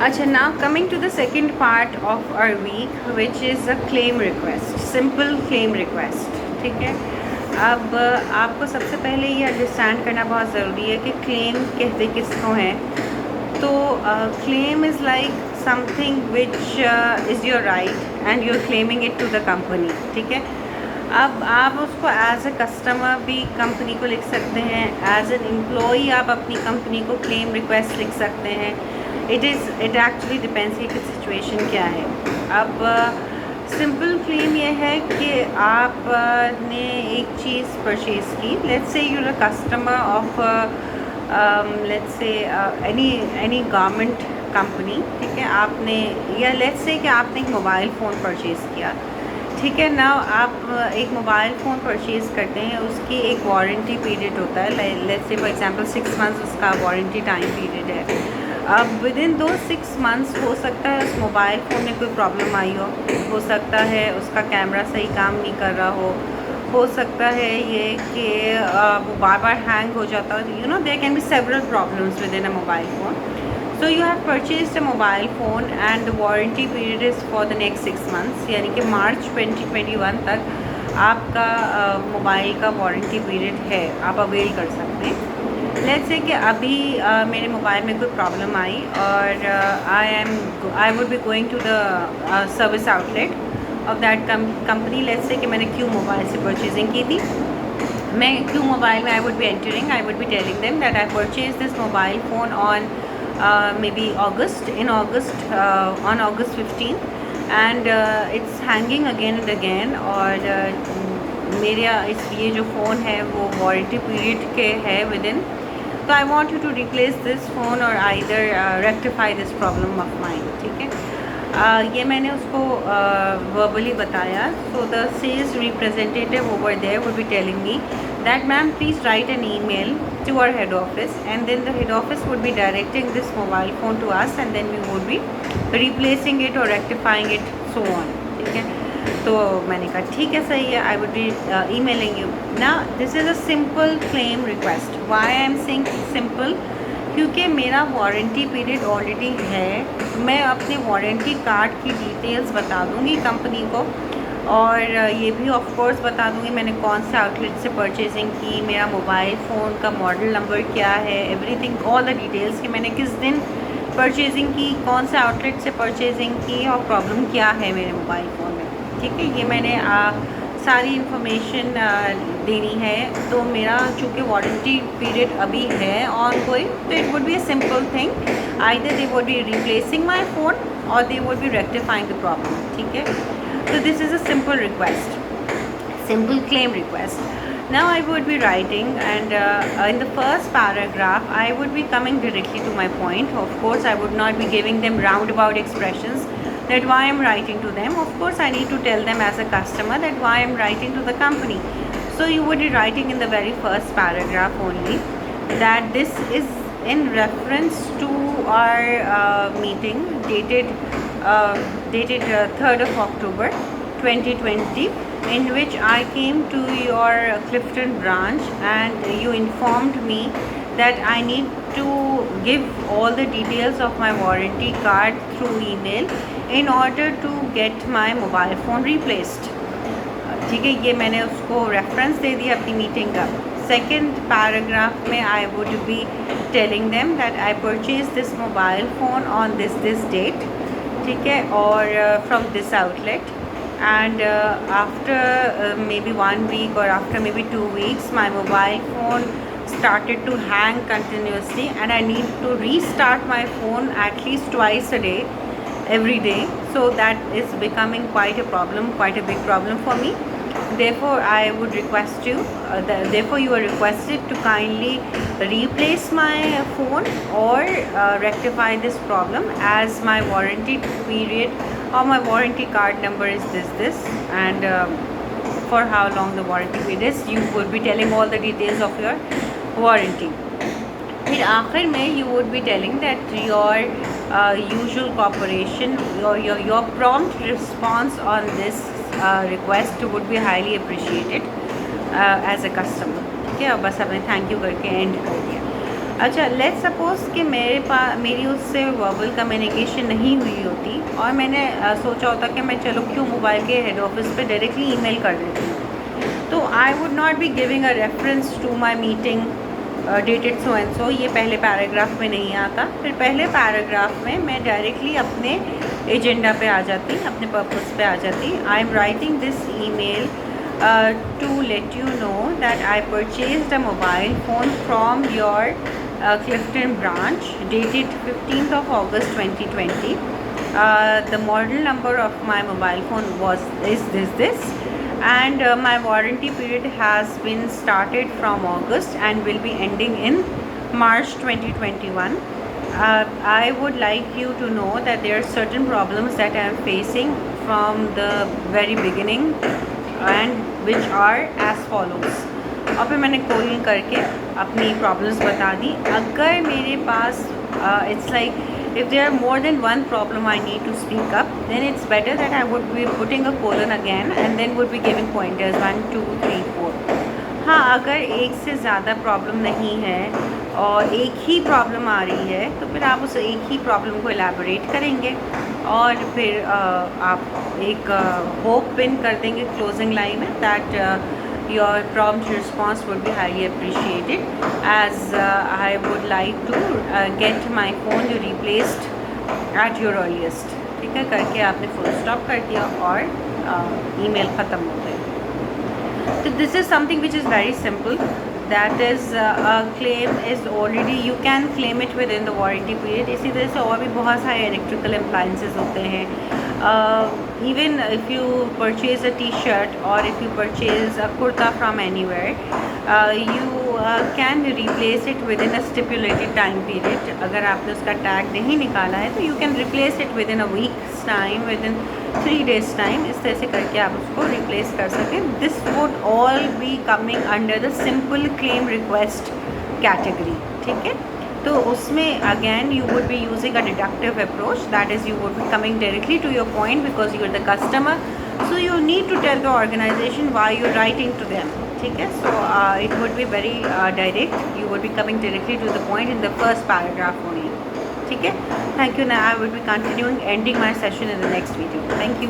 अच्छा, now coming to the second part of our week, which is a claim request, simple claim request. ठीक है, अब आपको सबसे पहले ये अंडरस्टैंड करना बहुत ज़रूरी है कि क्लेम कहते किसको हैं। तो claim is like something which is your right and you are claiming it to the company. ठीक है, अब आप उसको एज अ कस्टमर भी कंपनी को लिख सकते हैं, एज एन एम्प्लॉई आप अपनी कंपनी को क्लेम रिक्वेस्ट लिख सकते हैं। इट एक्चुअली डिपेंड्स कि सिचुएशन क्या है। अब सिंपल क्लेम ये है कि आपने एक चीज़ परचेज़ की, let's say you are a customer of let's say any government company. ठीक है, आपने, या लेट्स से कि आपने एक मोबाइल फ़ोन परचेज़ किया। ठीक है ना, आप एक मोबाइल फ़ोन परचेज़ करते हैं, उसकी एक वारंटी पीरियड होता है, let's say for example 6 months उसका वारंटी टाइम पीरियड है। अब विद इन दो 6 मंथ्स हो सकता है उस मोबाइल फ़ोन में कोई प्रॉब्लम आई हो सकता है उसका कैमरा सही काम नहीं कर रहा हो सकता है ये कि वो बार बार हैंग हो जाता हो। You know, there can be several problems within a mobile phone. So you have purchased a mobile phone and the warranty period is for the next 6 months, यानी कि मार्च 2021 तक आपका मोबाइल का वारंटी पीरियड है, आप avail कर सकते हैं। लेट्स से कि अभी मेरे मोबाइल में कोई प्रॉब्लम आई और I would be going to the service outlet of that company. Let's say कि मैंने क्यू मोबाइल से परचेजिंग की थी। मैं क्यू मोबाइल में I would B entering, I would be telling them that I purchase this mobile phone on maybe August, on August 15th and it's hanging again and again। और मेरा ये जो phone है वो वारंटी पीरियड के है within, तो I want you to replace this phone और either rectify this problem of mine. ठीक है, ये मैंने उसको वर्बली बताया। So the sales representative over there would be telling me that ma'am, please write an email to our head office, and then the head office would be directing this mobile phone to us and then we would be replacing it or rectifying it, so on। ठीक है, तो मैंने कहा ठीक है, सही है, I would be emailing you। ना this is a simple claim request. Why I am saying simple, क्योंकि मेरा वारंटी पीरियड ऑलरेडी है। मैं अपने वारंटी कार्ड की डिटेल्स बता दूँगी कंपनी को और ये भी ऑफ कोर्स बता दूँगी मैंने कौन से आउटलेट से परचेजिंग की, मेरा मोबाइल फ़ोन का मॉडल नंबर क्या है, एवरीथिंग, ऑल द डिटेल्स कि मैंने किस दिन परचेजिंग की, कौन से आउटलेट से परचेजिंग की और प्रॉब्लम क्या है मेरे मोबाइल फ़ोन में। ठीक है, ये मैंने सारी इन्फॉर्मेशन देनी है। तो मेरा चूँकि वारंटी पीरियड अभी है ऑन गोइंग, तो it would be a simple thing, either they would be replacing my phone और they would be rectifying the problem. ठीक है, so this is a simple request, simple claim request। Now I would be writing and in the first paragraph I would be coming directly to my point। Of course I would not be giving them roundabout expressions that why I'm writing to them। Of course I need to tell them as a customer that why I'm writing to the company। So you would be writing in the very first paragraph only that this is in reference to our meeting dated 3rd of October 2020, in which I came to your Clifton branch and you informed me that I need to give all the details of my warranty card through email in order to get my mobile phone replaced। ठीक है, ये मैंने उसको reference दे दिया अपनी meeting का। Second paragraph में I would be telling them that I purchase this mobile phone on this date. ठीक है, और from this outlet and after maybe 1 week or after maybe 2 weeks my mobile phone started to hang continuously and I need to restart my phone at least twice a day, every day। So that is becoming quite a problem, quite a big problem for me। Therefore I would request you, therefore you are requested to kindly replace my phone or rectify this problem, as my warranty period or my warranty card number is this and for how long the warranty period is, you would be telling all the details of your warranty। फिर आखिर में you would be telling that your usual cooperation, your prompt response on this request would be highly appreciated as a customer। ठीक है, और बस हमने thank you करके and कर दिया। अच्छा, लेट्स सपोज़ कि मेरी उससे वर्बल कम्युनिकेशन नहीं हुई होती और मैंने सोचा होता कि मैं चलो क्यों मोबाइल के हेड ऑफिस पे डायरेक्टली ईमेल कर देती हूँ, तो I would not be giving a reference to my meeting dated so and so. ये पहले पैराग्राफ में नहीं आता। फिर पहले पैराग्राफ में मैं डायरेक्टली अपने एजेंडा पे आ जाती, अपने पर्पस पे आ जाती। I am writing this email to let you know that I purchased a mobile phone from your Clifton branch dated 15th of August 2020. The model number of my mobile phone is this, and my warranty period has been started from August and will be ending in March 2021. I would like you to know that there are certain problems that I am facing from the very beginning and which are as follows. और फिर मैंने calling करके अपनी problems बता दी। अगर मेरे पास it's like if there are more than one problem I need to speak up, then it's better that I would be putting a colon again and then would be giving pointers 1 2 3 4. हाँ, अगर एक से ज़्यादा problem नहीं है और एक ही problem आ रही है तो फिर आप उस एक ही प्रॉब्लम को एलैबोरेट करेंगे और फिर आप एक होप पिन कर देंगे क्लोजिंग लाइन में that your prompt response would be highly appreciated, as I would like to get my phone replaced at your earliest. ठीक है, करके आपने फुल स्टॉप कर दिया और ईमेल ख़त्म हो गई। तो this is something which is very simple, that is claim is already you can claim it with in the warranty period. इसी तरह से और भी बहुत सारे इलेक्ट्रिकल अप्लाइंसेस होते हैं। Even if you purchase a t-shirt or if you purchase a kurta from anywhere, you can replace it within a stipulated time period. अगर आपने उसका टैग नहीं निकाला है तो you can replace it within a week's time, within 3 days time। इस तरह से करके आप उसको replace कर सकें। This would all be coming under the simple claim request category। ठीक है, तो उसमें again you would be using a deductive approach, that is you would be coming directly to your point because you are the customer, so you need to tell the organization why you are writing to them. ठीक है, so it would be very direct, you would be coming directly to the point in the first paragraph only. ठीक है, thank you. Now I will be continuing ending my session in the next video. Thank you.